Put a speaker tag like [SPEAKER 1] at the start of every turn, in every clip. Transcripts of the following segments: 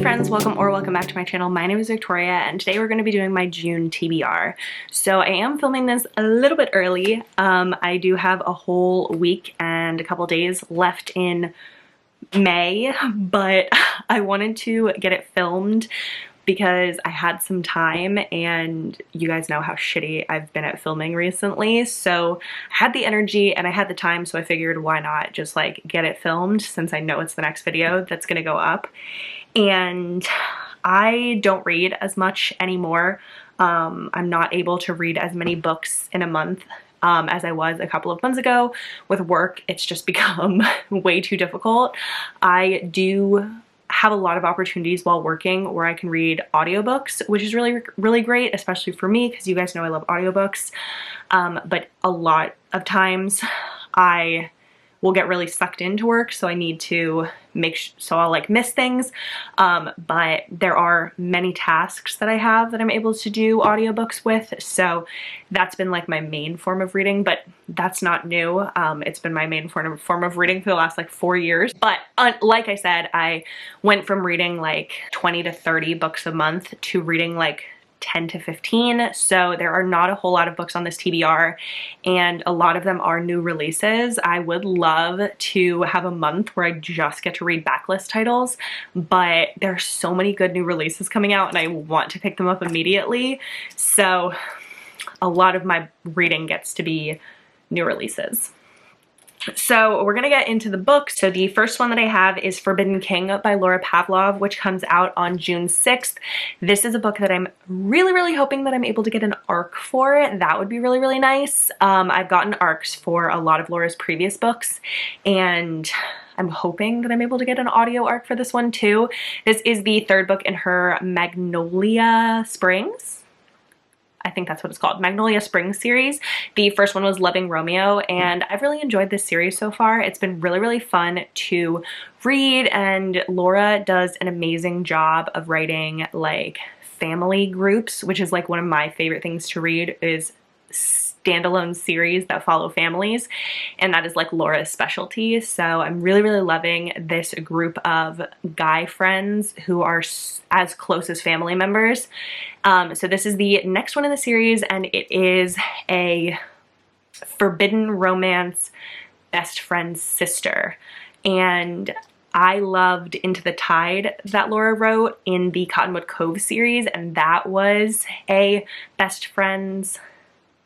[SPEAKER 1] friends, welcome back to my channel. My name is Victoria and today we're going to be doing my June TBR. So I am filming this a little bit early. I do have a whole week and a couple days left in May, but I wanted to get it filmed because I had some time and you guys know how shitty I've been at filming recently. So I had the energy and I had the time, so I figured why not just like get it filmed since I know it's the next video that's gonna go up. And I don't read as much anymore. I'm not able to read as many books in a month as I was a couple of months ago. With work, it's just become way too difficult. I do have a lot of opportunities while working where I can read audiobooks, which is really great, especially for me because you guys know I love audiobooks. But a lot of times I will get really sucked into work, so I need to so I'll like miss things. But there are many tasks that I have that I'm able to do audiobooks with, so that's been like my main form of reading, but that's not new. It's been my main form of reading for the last like 4 years. But like I said, I went from reading like 20 to 30 books a month to reading like 10 to 15, so there are not a whole lot of books on this TBR, and a lot of them are new releases. I would love to have a month where I just get to read Backlist titles, but there are so many good new releases coming out and I want to pick them up immediately, so a lot of my reading gets to be new releases. So we're gonna get into the books. So the first one that I have is Forbidden King by Laura Pavlov, which comes out on June 6th. This is a book that I'm really hoping that I'm able to get an arc for. That would be really nice. I've gotten arcs for a lot of Laura's previous books, and I'm hoping that I'm able to get an audio arc for this one too. This is the third book in her Magnolia Springs, I think that's what it's called, Magnolia Springs series. The first one was Loving Romeo, and I've really enjoyed this series so far. It's been really fun to read, and Laura does an amazing job of writing like family groups, which is like one of my favorite things to read, is standalone series that follow families, and that is like Laura's specialty. So I'm really loving this group of guy friends who are as close as family members. So this is the next one in the series, and it is a forbidden romance best friend's sister. And I loved Into the Tide that Laura wrote in the Cottonwood Cove series, and that was a best friend's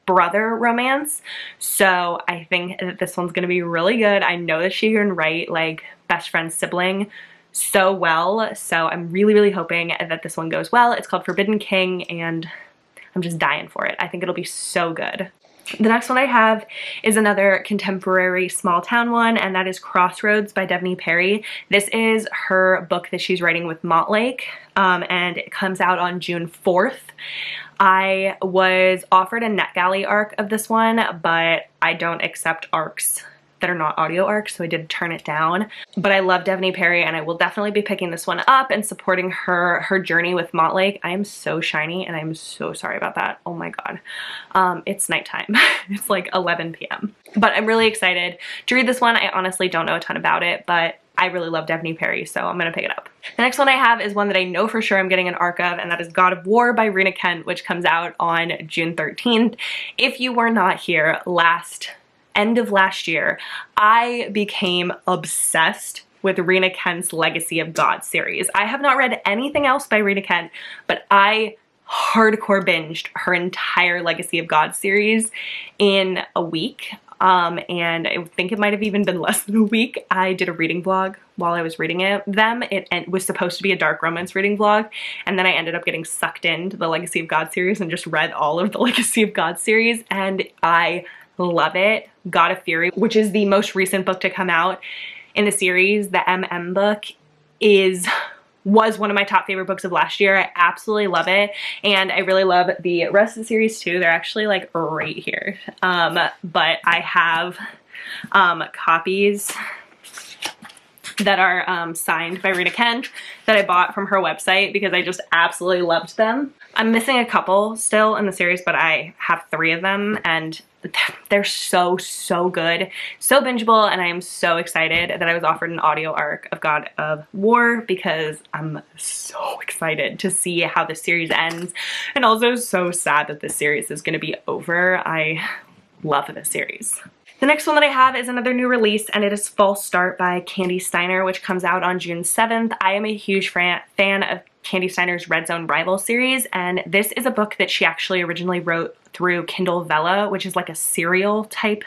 [SPEAKER 1] brother romance. So I think that this one's gonna be really good. I know that she can write like best friend sibling so well, so I'm really hoping that this one goes well. It's called Forbidden King and I'm just dying for it. I think it'll be so good. The next one I have is another contemporary small town one, and that is Crossroads by Devney Perry. This is her book that she's writing with Montlake, and it comes out on June 4th. I was offered a NetGalley arc of this one, but I don't accept arcs that are not audio arcs, so I did turn it down. But I love Devney Perry, and I will definitely be picking this one up and supporting her journey with Montlake. I am so shiny, and I'm so sorry about that. Oh my god. It's nighttime. It's like 11 p.m. But I'm really excited to read this one. I honestly don't know a ton about it, but I really love Devney Perry, so I'm gonna pick it up. The next one I have is one that I know for sure I'm getting an arc of, and that is God of War by Rena Kent, which comes out on June 13th. If you were not here end of last year, I became obsessed with Rena Kent's Legacy of God series. I have not read anything else by Rena Kent, but I hardcore binged her entire Legacy of God series in a week. And I think it might have even been less than a week. I did a reading vlog while I was reading it was supposed to be a dark romance reading vlog, and then I ended up getting sucked into the Legacy of God series and just read all of the Legacy of God series, and I love it. God of Fury, which is the most recent book to come out in the series, the MM book, was one of my top favorite books of last year. I absolutely love it, and I really love the rest of the series too. They're actually like right here, but I have copies that are signed by Rita Kent that I bought from her website because I just absolutely loved them. I'm missing a couple still in the series, but I have 3 of them and they're so good, so bingeable, and I am so excited that I was offered an audio arc of God of War because I'm so excited to see how the series ends, and also so sad that this series is going to be over. I love this series. The next one that I have is another new release, and it is False Start by Candy Steiner, which comes out on June 7th. I am a huge fan of Candy Steiner's Red Zone Rival series, and this is a book that she actually originally wrote through Kindle Vella, which is like a serial type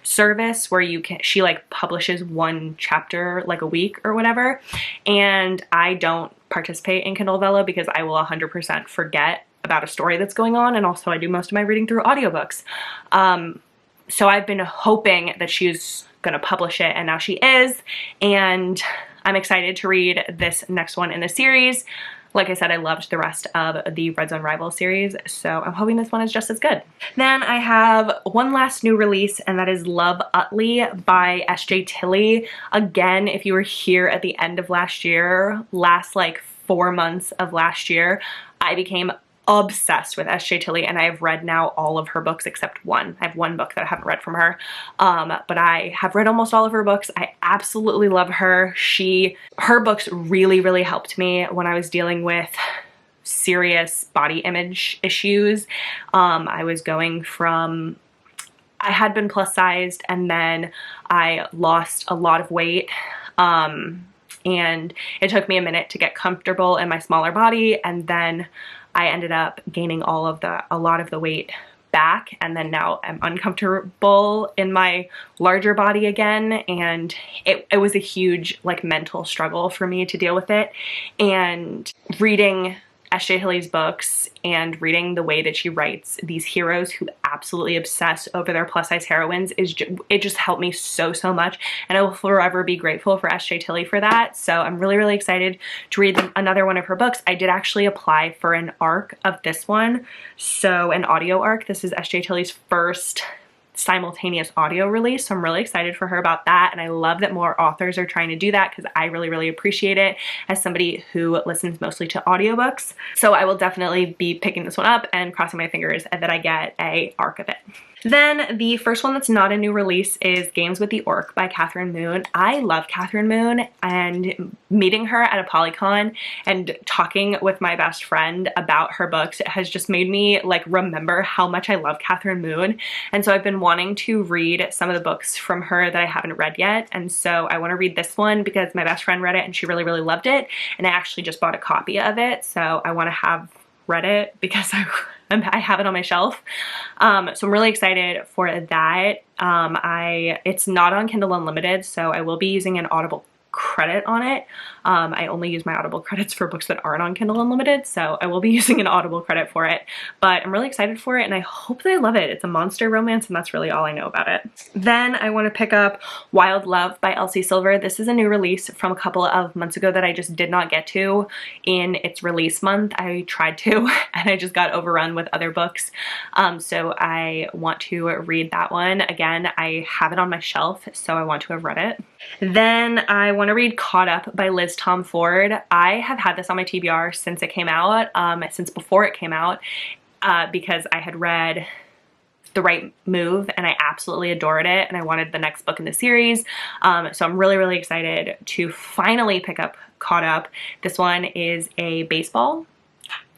[SPEAKER 1] service where she like publishes 1 chapter like a week or whatever, and I don't participate in Kindle Vella because I will 100% forget about a story that's going on, and also I do most of my reading through audiobooks. So I've been hoping that she's gonna publish it, and now she is, and I'm excited to read this next one in the series. Like I said, I loved the rest of the Red Zone Rival series, so I'm hoping this one is just as good. Then I have one last new release, and that is Love Utley by S.J. Tilley. Again, if you were here at the end of last year, last like 4 months of last year, I became obsessed with S.J. Tilley, and I have read now all of her books except one. I have 1 book that I haven't read from her, but I have read almost all of her books. I absolutely love her. Her books really helped me when I was dealing with serious body image issues. I was going from, I had been plus sized, and then I lost a lot of weight, and it took me a minute to get comfortable in my smaller body, and then I ended up gaining a lot of the weight back, and then now I'm uncomfortable in my larger body again, and it was a huge like mental struggle for me to deal with it. And reading S.J. Tilley's books and reading the way that she writes these heroes who absolutely obsess over their plus size heroines it just helped me so much, and I will forever be grateful for S.J. Tilley for that. So I'm really excited to read another one of her books. I did actually apply for an arc of this one, so an audio arc. This is S.J. Tilley's first simultaneous audio release, so I'm really excited for her about that, and I love that more authors are trying to do that because I really appreciate it as somebody who listens mostly to audiobooks. So I will definitely be picking this one up and crossing my fingers that I get a arc of it. Then the first one that's not a new release is Games with the Orc by Catherine Moon. I love Catherine Moon, and meeting her at a Polycon and talking with my best friend about her books has just made me like remember how much I love Catherine Moon. And so I've been wanting to read some of the books from her that I haven't read yet, and so I want to read this one because my best friend read it and she really loved it, and I actually just bought a copy of it, so I want to have read it because I have it on my shelf. So I'm really excited for that. It's not on Kindle Unlimited, so I will be using an Audible credit on it. I only use my Audible credits for books that aren't on Kindle Unlimited, so I will be using an Audible credit for it, but I'm really excited for it, and I hope that I love it. It's a monster romance, and that's really all I know about it. Then I want to pick up Wild Love by Elsie Silver. This is a new release from a couple of months ago that I just did not get to in its release month. I tried to, and I just got overrun with other books, so I want to read that one. Again, I have it on my shelf, so I want to have read it. Then I want to read Caught Up by Liz Tom Ford. I have had this on my TBR since it came out, since before it came out, because I had read The Right Move and I absolutely adored it, and I wanted the next book in the series. So I'm really excited to finally pick up Caught Up. This one is a baseball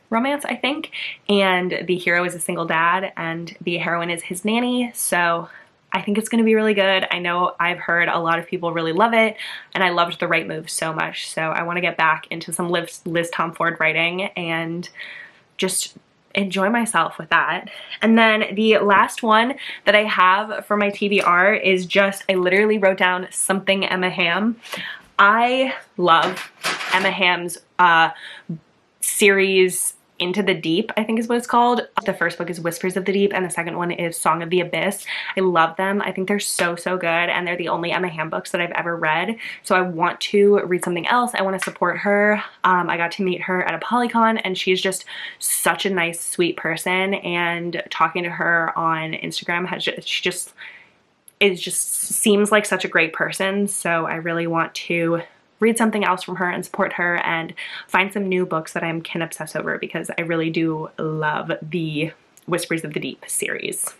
[SPEAKER 1] romance, I think, and the hero is a single dad and the heroine is his nanny, so I think it's going to be really good. I know I've heard a lot of people really love it, and I loved The Right Move so much, so I want to get back into some Liz Tom Ford writing and just enjoy myself with that. And then the last one that I have for my TBR is just, I literally wrote down Something Emma Hamm. I love Emma Hamm's series Into the Deep, I think is what it's called. The first book is Whispers of the Deep, and the second one is Song of the Abyss. I love them. I think they're so good, and they're the only Emma Hamm books that I've ever read, so I want to read something else. I want to support her. I got to meet her at a Polycon, and she's just such a nice, sweet person, and talking to her on Instagram she just seems like such a great person, so I really want to read something else from her and support her and find some new books that I can obsess over, because I really do love the Whispers of the Deep series.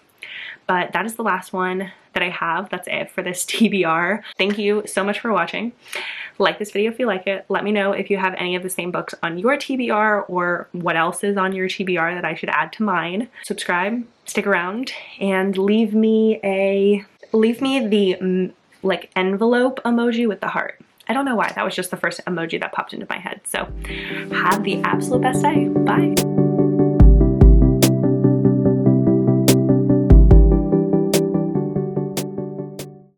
[SPEAKER 1] But that is the last one that I have. That's it for this TBR. Thank you so much for watching. Like this video if you like it. Let me know if you have any of the same books on your TBR or what else is on your TBR that I should add to mine. Subscribe, stick around, and leave me the like envelope emoji with the heart. I don't know why, that was just the first emoji that popped into my head. So have the absolute best day. Bye.